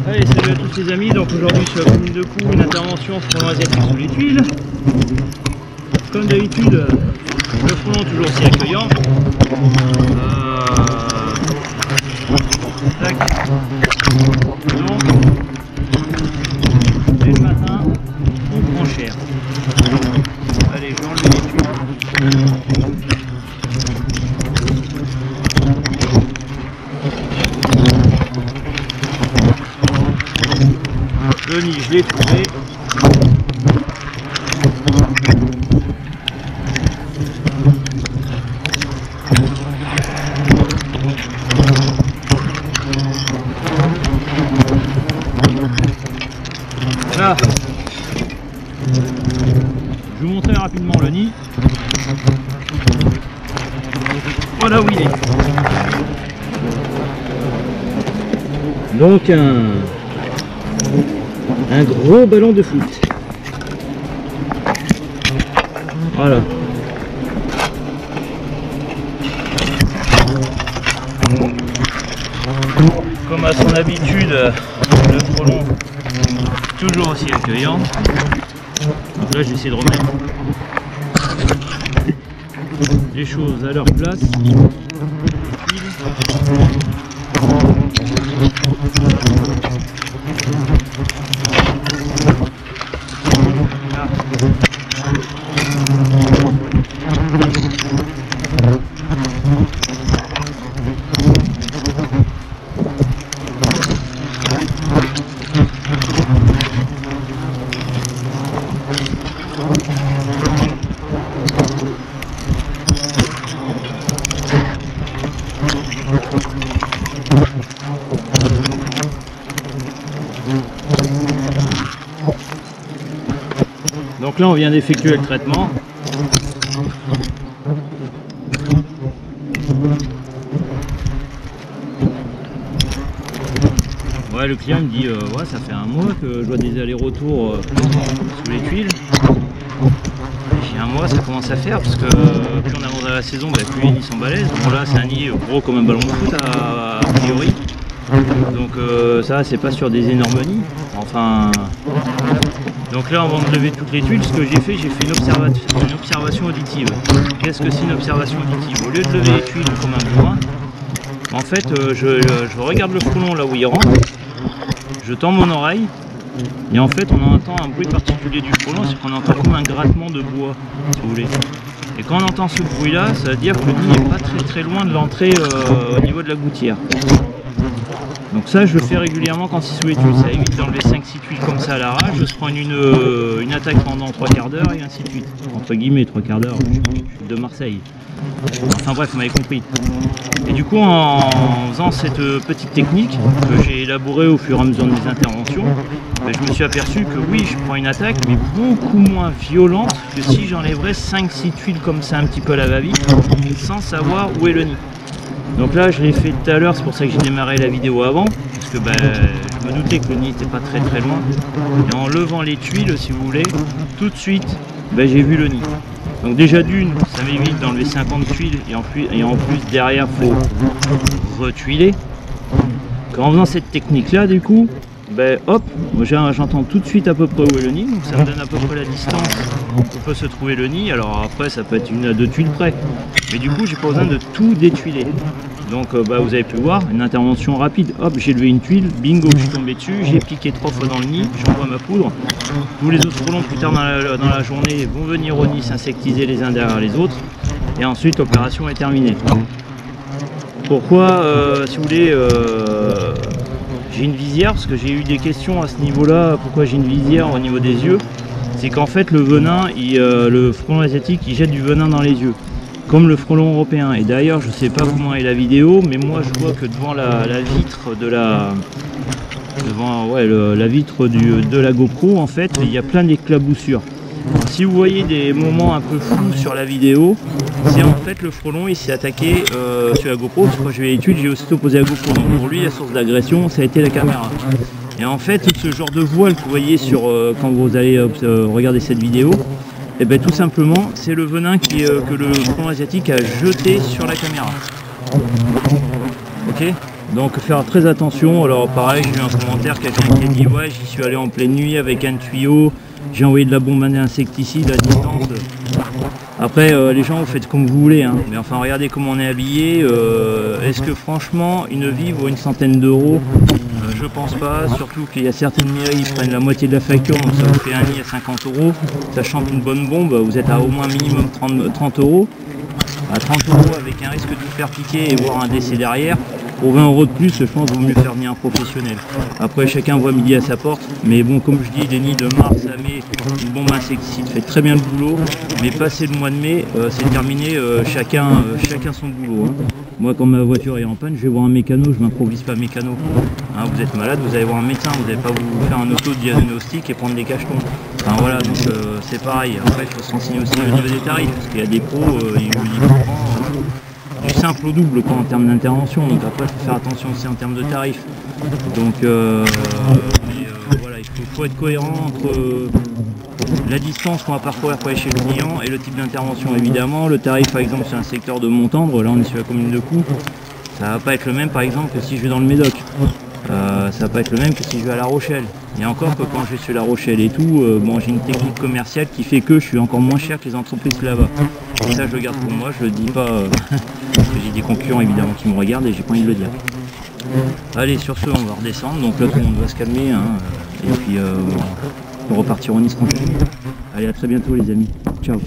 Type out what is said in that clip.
Allez, salut à tous les amis, donc aujourd'hui sur la commune de Coux, une intervention sur frelon asiatique sous les tuiles. Comme d'habitude, le frelon toujours aussi accueillant. Tac. Donc, dès le matin, on prend cher. Allez, je vais enlever les tuiles. Le nid, je l'ai trouvé. Là, je vous montrer rapidement le nid. Voilà où il est. Donc un gros ballon de foot. Voilà. Comme à son habitude, le frelon toujours aussi accueillant. Donc là, j'essaie de remettre les choses à leur place. Donc là on vient d'effectuer le traitement. Ouais, le client me dit ouais, ça fait un mois que je vois des allers-retours sous les tuiles. J'ai un mois, ça commence à faire parce que plus on avance dans la saison, bah, plus les nids sont balèzes. Bon là c'est un nid gros comme un ballon de foot a priori. Donc ça c'est pas sur des énormes nids. Enfin. Donc là, avant de lever toutes les tuiles, ce que j'ai fait une observation auditive. Qu'est-ce que c'est une observation auditive? Au lieu de lever les tuiles comme un bourrin, en fait, je regarde le frelon là où il rentre, je tends mon oreille, et en fait, on entend un bruit particulier du frelon, c'est qu'on entend comme un grattement de bois, si vous voulez. Et quand on entend ce bruit-là, ça veut dire que le nid n'est pas très loin de l'entrée au niveau de la gouttière. Donc ça je le fais régulièrement quand c'est sous les tuiles, ça évite d'enlever 5-6 tuiles comme ça à l'arrache, je prends une attaque pendant 3 quarts d'heure et ainsi de suite. Entre guillemets 3 quarts d'heure, je suis de Marseille. Enfin bref, vous m'avez compris. Et du coup en faisant cette petite technique que j'ai élaborée au fur et à mesure de mes interventions, ben, je me suis aperçu que oui, je prends une attaque mais beaucoup moins violente que si j'enlèverais 5-6 tuiles comme ça un petit peu à la va-vite sans savoir où est le nid. Donc là je l'ai fait tout à l'heure, c'est pour ça que j'ai démarré la vidéo avant, parce que bah, je me doutais que le nid n'était pas très loin. Et en levant les tuiles, si vous voulez, tout de suite, bah, j'ai vu le nid. Donc déjà d'une, ça m'évite d'enlever 50 tuiles, et en plus derrière, il faut retuiler. En faisant cette technique là, du coup, ben hop, moi j'entends tout de suite à peu près où est le nid, donc ça me donne à peu près la distance où peut se trouver le nid. Alors après ça peut être 1 à 2 tuiles près, mais du coup j'ai pas besoin de tout détuiler. Donc bah, vous avez pu voir, une intervention rapide, hop j'ai levé une tuile, bingo je suis tombé dessus, j'ai piqué 3 fois dans le nid, j'envoie ma poudre. Tous les autres frelons plus tard dans la journée vont venir au nid s'insectiser les uns derrière les autres, et ensuite l'opération est terminée. Pourquoi, si vous voulez, j'ai une visière, parce que j'ai eu des questions à ce niveau-là, pourquoi j'ai une visière au niveau des yeux. C'est qu'en fait le venin, le frelon asiatique, il jette du venin dans les yeux, comme le frelon européen. Et d'ailleurs, je sais pas comment est la vidéo, mais moi je vois que devant la vitre de la vitre de la GoPro, en fait, il y a plein d'éclaboussures. Si vous voyez des moments un peu flous sur la vidéo, c'est en fait le frelon il s'est attaqué sur la GoPro, parce que quand j'ai eu l'étude j'ai aussi opposé la GoPro, donc pour lui la source d'agression ça a été la caméra. Et en fait tout ce genre de voile que vous voyez sur, quand vous allez regarder cette vidéo, et bien tout simplement c'est le venin que le frelon asiatique a jeté sur la caméra. Ok, donc faire très attention. Alors pareil, j'ai eu un commentaire, quelqu'un qui a dit ouais j'y suis allé en pleine nuit avec un tuyau, j'ai envoyé de la bombe insecticide à distance. Après les gens vous faites comme vous voulez, hein. Mais enfin regardez comment on est habillé. Est-ce que franchement une vie vaut une centaine d'euros? Je pense pas, surtout qu'il y a certaines mairies qui prennent la moitié de la facture, donc ça vous fait un nid à 50 euros, sachant qu'une bonne bombe vous êtes à au moins minimum 30 euros. À 30 euros avec un risque de vous faire piquer et voir un décès derrière. Pour 20 euros de plus, je pense qu'il vaut mieux faire venir un professionnel. Après, chacun voit midi à sa porte. Mais bon, comme je dis, les nids de mars à mai, une bombe insecticide fait très bien le boulot. Mais passé le mois de mai, c'est terminé, chacun son boulot. Hein. Moi, quand ma voiture est en panne, je vais voir un mécano, je m'improvise pas mécano. Hein, vous êtes malade, vous allez voir un médecin, vous n'allez pas vous faire un auto-diagnostic et prendre des cachetons. Enfin voilà, donc c'est pareil. Après, il faut se renseigner aussi au niveau des tarifs, parce qu'il y a des pros, ils du simple au double quoi, en termes d'intervention, donc après il faut faire attention aussi en termes de tarifs. Donc voilà, il faut être cohérent entre la distance qu'on va parcourir pour aller chez le client et le type d'intervention. Évidemment, le tarif par exemple sur un secteur de Montendre, là on est sur la commune de Coux, ça va pas être le même par exemple que si je vais dans le Médoc. Ça va pas être le même que si je vais à La Rochelle. Et encore que quand je vais sur La Rochelle et tout, bon, j'ai une technique commerciale qui fait que je suis encore moins cher que les entreprises là-bas. Et ça je le garde pour moi, je le dis pas parce que j'ai des concurrents évidemment qui me regardent et j'ai pas envie de le dire. Allez, sur ce on va redescendre, donc là tout le monde va se calmer, hein, et puis on repartira en Nice tranquille. Allez, à très bientôt les amis, ciao.